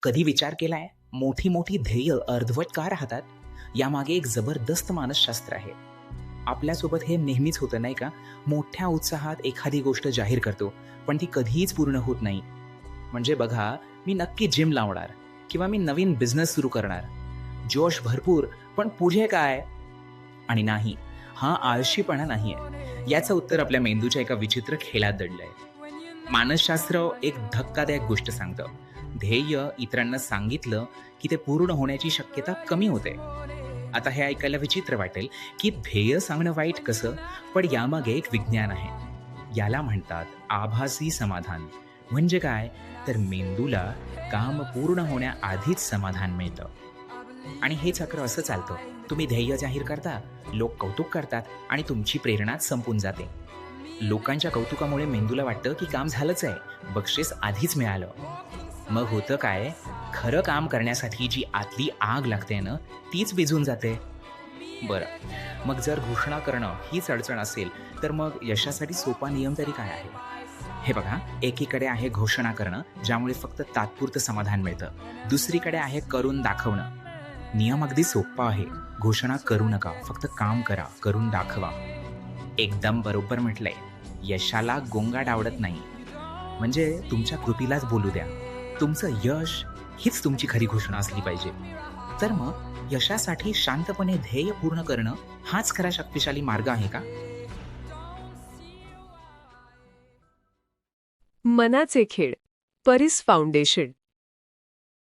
कधी विचार केलाय मोठी मोठी ध्येय अर्धवट का राहतात? यामागे एक जबरदस्त मानसशास्त्र आहे. आपल्यासोबत हे नेहमीच होतं नाही का? मोठ्या उत्साहात एखादी गोष्ट जाहीर करतो, पण ती कधीच पूर्ण होत नाही. म्हणजे बघा, मी नक्की जिम लावणार किंवा मी नवीन बिझनेस सुरू करणार. जोश भरपूर, पण पुढे काय? आणि नाही, हा आळशीपणा नाहीये. याचं उत्तर आपल्या मेंदूच्या एका विचित्र खेळात दडलंय. मानसशास्त्र एक धक्कादायक गोष्ट सांगतं. ध्येय इतरांना सांगितलं की ते पूर्ण होण्याची शक्यता कमी होते. आता हे ऐकायला विचित्र वाटेल की ध्येय सांगणं वाईट कसं, पण यामागे एक विज्ञान आहे. याला म्हणतात आभासी समाधान. म्हणजे काय? तर मेंदूला काम पूर्ण होण्याआधीच समाधान मिळतं. आणि हे चक्र असं चालतं. तुम्ही ध्येय जाहीर करता, लोक कौतुक करतात आणि तुमची प्रेरणाच संपून जाते. लोकांच्या कौतुकामुळे मेंदूला वाटतं की काम झालंच आहे, बक्षीस आधीच मिळालं. मग होतं काय? खरं काम करण्यासाठी जी आतली आग लागते ना, तीच विझून जाते. बरं, मग जर घोषणा करणं हीच अडचण असेल, तर मग यशासाठी सोपा नियम तरी काय आहे? हे बघा, एकीकडे आहे घोषणा करणं, ज्यामुळे फक्त तात्पुरतं समाधान मिळतं. दुसरीकडे आहे करून दाखवणं. नियम अगदी सोपा आहे. घोषणा करू नका, फक्त काम करा, करून दाखवा. एकदम बरोबर म्हटलंय. यशाला गोंगाट आवडत नाही. म्हणजे तुमच्या कृतीलाच बोलू द्या. तुमचं यश हीच तुमची खरी घोषणा असली पाहिजे. तर मग यशासाठी शांतपणे ध्येय पूर्ण करणं हाच खरा शक्तिशाली मार्ग आहे का? मनाचे खेळ. परीस फाउंडेशन.